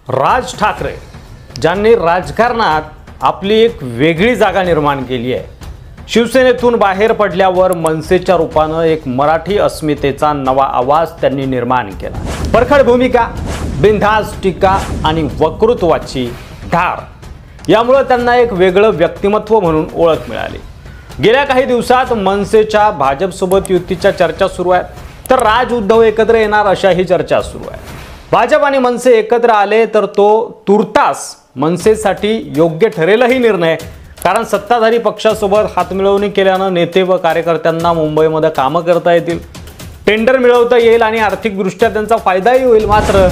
राज ठाकरे ज्यांनी राजकारणात आपली एक वेगळी जागा निर्माण केली आहे। शिवसेनेतून बाहेर पडल्यावर मनसेच्या रूपानं एक मराठी अस्मितेचा नवा आवाज त्यांनी निर्माण केला। परखड भूमिका, बिनधास्त टीका आणि वक्तृत्वाची धार यामुळे त्यांना एक वेगळं व्यक्तिमत्व म्हणून ओळख मिळाली। गेल्या काही दिवसात मनसेच्या भाजपसोबत युतीच्या चर्चा सुरू आहेत, तर राज उद्धव एकत्र येणार अशाही चर्चा सुरू आहे। भाजप आणि मनसे एकत्र आले तर तो तुर्तास मनसेसाठी योग्य ठरेलही निर्णय, कारण सत्ताधारी पक्षासोबत हातमिळवणी केल्यानं नेते व कार्यकर्त्यांना मुंबईमध्ये कामं करता येतील, टेंडर मिळवता येईल आणि आर्थिकदृष्ट्या त्यांचा फायदाही होईल। मात्र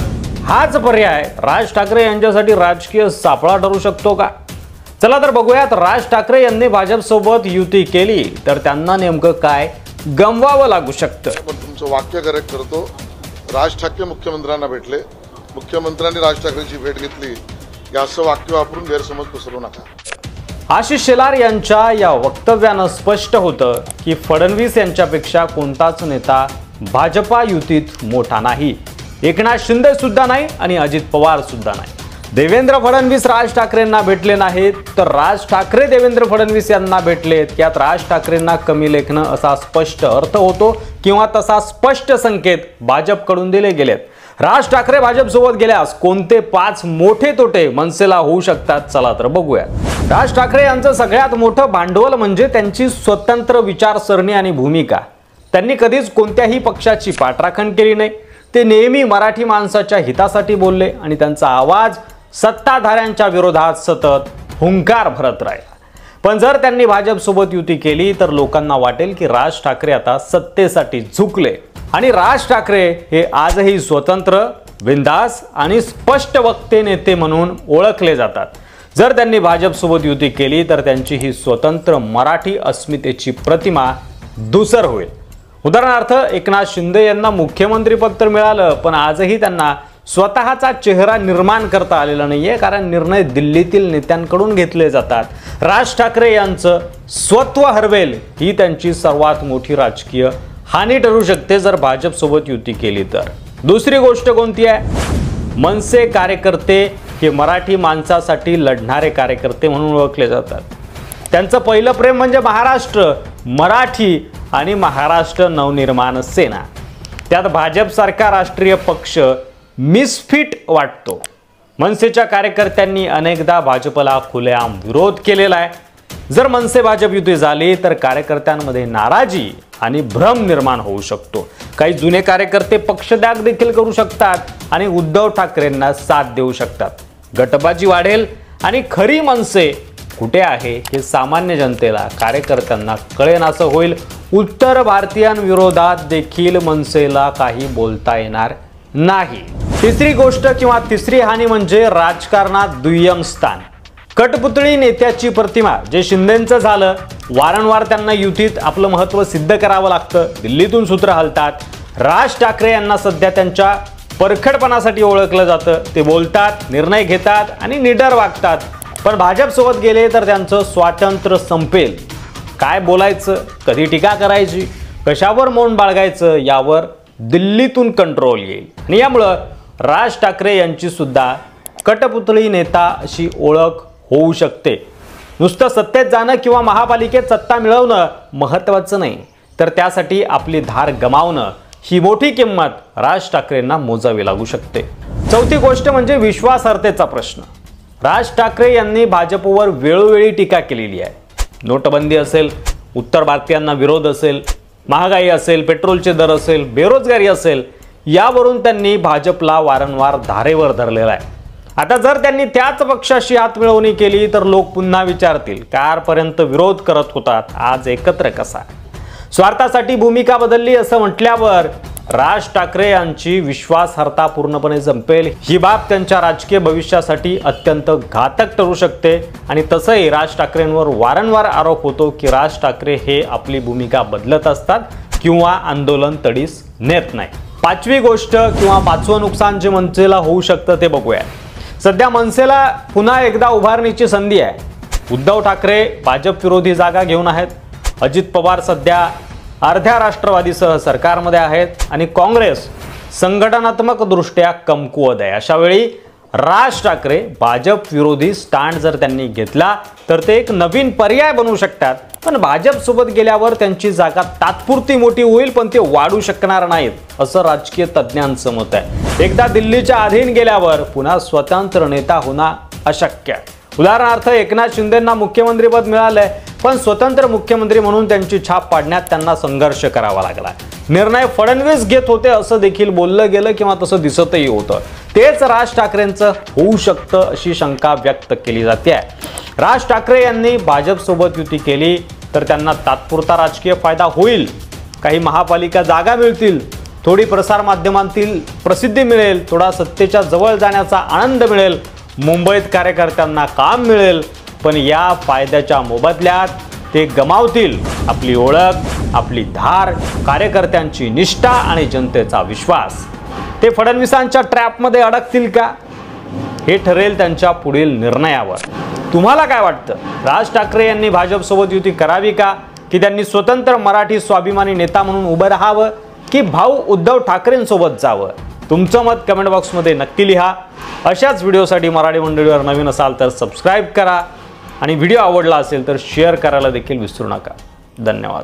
हाच पर्याय राज ठाकरे यांच्यासाठी राजकीय सापळा ठरू शकतो का? चला तर बघूयात, राज ठाकरे यांनी भाजपसोबत युती केली तर त्यांना नेमकं काय गमवावं लागू शकतं। तुमचं वाक्य करेक्ट करतो। राज ठाकरे मुख्यमंत्र्यांना भेटले, मुख्यमंत्र्यांनी राज ठाकरेंची भेट घेतली, या असं वाक्य वापरून गैरसमज पसरवू नका। आशिष शेलार यांच्या या वक्तव्यानं स्पष्ट होतं की फडणवीस यांच्यापेक्षा कोणताच नेता भाजपा युतीत मोठा नाही। एकनाथ शिंदे सुद्धा नाही आणि अजित पवार सुद्धा नाही। देवेंद्र फडणवीस राज ठाकरेंना भेटले नाहीत, तर राज ठाकरे देवेंद्र फडणवीस यांना भेटलेत, यात राज ठाकरेंना कमी लेखणं असा स्पष्ट अर्थ होतो किंवा तसा स्पष्ट संकेत भाजपकडून दिले गेलेत। राज ठाकरे भाजपसोबत गेल्यास कोणते 5 मोठे तोटे मनसेला होऊ शकतात, चला तर बघूया। राज ठाकरे यांचं सगळ्यात मोठं भांडवल म्हणजे त्यांची स्वतंत्र विचारसरणी आणि भूमिका। त्यांनी कधीच कोणत्याही पक्षाची पाठराखण केली नाही। ते नेहमी मराठी माणसाच्या हितासाठी बोलले आणि त्यांचा आवाज सत्ताधाऱ्यांच्या विरोधात सतत हुंकार भरत राहिला। पण जर त्यांनी भाजपसोबत युती केली तर लोकांना वाटेल की राज ठाकरे आता सत्तेसाठी झुकले आणि राज ठाकरे हे आजही स्वतंत्र, बिनधास्त आणि स्पष्ट वक्ते नेते म्हणून ओळखले जातात। जर त्यांनी भाजपसोबत युती केली तर त्यांची ही स्वतंत्र मराठी अस्मितेची प्रतिमा धूसर होईल। उदाहरणार्थ, एकनाथ शिंदे यांना मुख्यमंत्रीपद तर मिळालं, पण आजही त्यांना स्वतःचा चेहरा निर्माण करता आलेला नाहीये, कारण निर्णय दिल्लीतील नेत्यांकडून घेतले जातात। राज ठाकरे यांचं स्वत्व हरवेल ही त्यांची सर्वात मोठी राजकीय हानी ठरू शकते जर भाजपसोबत युती केली तर। दुसरी गोष्ट कोणती आहे? मनसे कार्यकर्ते हे मराठी माणसासाठी लढणारे कार्यकर्ते म्हणून ओळखले जातात। त्यांचं पहिलं प्रेम म्हणजे महाराष्ट्र, मराठी आणि महाराष्ट्र नवनिर्माण सेना। त्यात भाजपसारखा राष्ट्रीय पक्ष मिसफिट वाटतो। मनसेच्या कार्यकर्त्यांनी अनेकदा भाजपला खुलेआम विरोध केलेला आहे। जर मनसे भाजप युती झाली तर कार्यकर्त्यांमध्ये नाराजी आणि भ्रम निर्माण होऊ शकतो। काही जुने कार्यकर्ते पक्षत्याग देखील करू शकतात आणि उद्धव ठाकरेंना साथ देऊ शकतात। गटबाजी वाढेल आणि खरी मनसे कुठे आहे हे सामान्य जनतेला, कार्यकर्त्यांना कळेनासं होईल। उत्तर भारतीयांविरोधात देखील मनसेला काही बोलता येणार नाही। तिसरी गोष्ट किंवा तिसरी हानी म्हणजे राजकारणात दुय्यम स्थान। कटपुतळी नेत्याची प्रतिमा जे शिंदेंचं झालं, वारंवार त्यांना युतीत आपलं महत्त्व सिद्ध करावं लागतं, दिल्लीतून सूत्र हलतात। राज ठाकरे यांना सध्या त्यांच्या परखडपणासाठी ओळखलं जातं। ते बोलतात, निर्णय घेतात आणि निडर वागतात, पण भाजपसोबत गेले तर त्यांचं स्वातंत्र्य संपेल। काय बोलायचं, कधी टीका करायची, कशावर मौन बाळगायचं यावर दिल्लीतून कंट्रोल येईल आणि यामुळं राज ठाकरे यांची सुद्धा कटपुतळी नेता अशी ओळख होऊ शकते। नुसतं सत्तेत जाणं किंवा महापालिकेत सत्ता मिळवणं महत्त्वाचं नाही, तर त्यासाठी आपली धार गमावणं ही मोठी किंमत राज ठाकरेंना मोजावी लागू शकते। चौथी गोष्ट म्हणजे विश्वासार्हतेचा प्रश्न। राज ठाकरे यांनी भाजपवर वेळोवेळी टीका केलेली आहे। नोटबंदी असेल, उत्तर भारतीयांना विरोध असेल, महागाई असेल, पेट्रोलचे दर असेल, बेरोजगारी असेल, यावरून त्यांनी भाजपला वारंवार धारेवर धरलेला आहे। आता जर त्यांनी त्याच पक्षाशी हातमिळवणी केली तर लोक पुन्हा विचारतील, कारपर्यंत विरोध करत होतात, आज एकत्र कसा? स्वार्थासाठी भूमिका बदलली असं म्हटल्यावर राज ठाकरे यांची विश्वासार्हता पूर्णपणे संपेल। ही बाब त्यांच्या राजकीय भविष्यासाठी अत्यंत घातक ठरू शकते आणि तसंही राज ठाकरेंवर वारंवार आरोप होतो की राज ठाकरे हे आपली भूमिका बदलत असतात किंवा आंदोलन तडीस नेत नाही। पाचवी गोष्ट किंवा पाचवं नुकसान जे मनसेला होऊ शकतं ते बघूया। सध्या मनसेला पुन्हा एकदा उभारणीची संधी आहे। उद्धव ठाकरे भाजप विरोधी जागा घेऊन आहेत, अजित पवार सध्या अर्ध्या राष्ट्रवादीसह सरकारमध्ये आहेत आणि काँग्रेस संघटनात्मक दृष्ट्या कमकुवत आहे। अशा वेळी राज ठाकरे भाजप विरोधी स्टँड जर त्यांनी घेतला तर ते एक नवीन पर्याय बनू शकतात, पण भाजप सोबत गेल्यावर त्यांची जागा तात्पुरती मोठी होईल पण ते वाढू शकणार नाहीत असं राजकीय तज्ज्ञांचं मत आहे. एकदा दिल्लीच्या अधीन गेल्यावर पुन्हा स्वतंत्र नेता होणं अशक्य आहे. उदाहरणार्थ एकनाथ शिंदेंना मुख्यमंत्रीपद मिळालंय, पण स्वतंत्र मुख्यमंत्री म्हणून त्यांची छाप पाडण्यात त्यांना संघर्ष करावा लागला. निर्णय फडणवीस घेत होते असं देखील बोललं गेलं किंवा तसं दिसतही होतं. तेच राज ठाकरेंचं होऊ शकतं अशी शंका व्यक्त केली जाते. राज ठाकरे यांनी भाजपसोबत युती केली तर त्यांना तात्पुरता राजकीय फायदा होईल. काही महापालिका जागा मिळतील, थोडी प्रसारमाध्यमांतील प्रसिद्धी मिळेल, थोडा सत्तेच्या जवळ जाण्याचा आनंद मिळेल, मुंबईत कार्यकर्त्यांना काम मिळेल, पण या फायद्याच्या मोबदल्यात ते गमावतील आपली ओळख, आपली धार, कार्यकर्त्यांची निष्ठा आणि जनतेचा विश्वास. ते फडणवीसांच्या ट्रॅपमध्ये अडकतील का, हे ठरेल त्यांच्या पुढील निर्णयावर. तुम्हाला काय वाटतं? राज ठाकरे यांनी भाजपसोबत युती करावी का, की त्यांनी स्वतंत्र मराठी स्वाभिमानी नेता म्हणून उभं राहावं, की भाऊ उद्धव ठाकरेंसोबत जावं? तुमचं मत कमेंट बॉक्समध्ये नक्की लिहा. अशाच व्हिडिओसाठी मराठी मंडळीवर नवीन असाल तर सबस्क्राईब करा आणि व्हिडिओ आवडला असेल तर शेअर करायला देखील विसरू नका. धन्यवाद.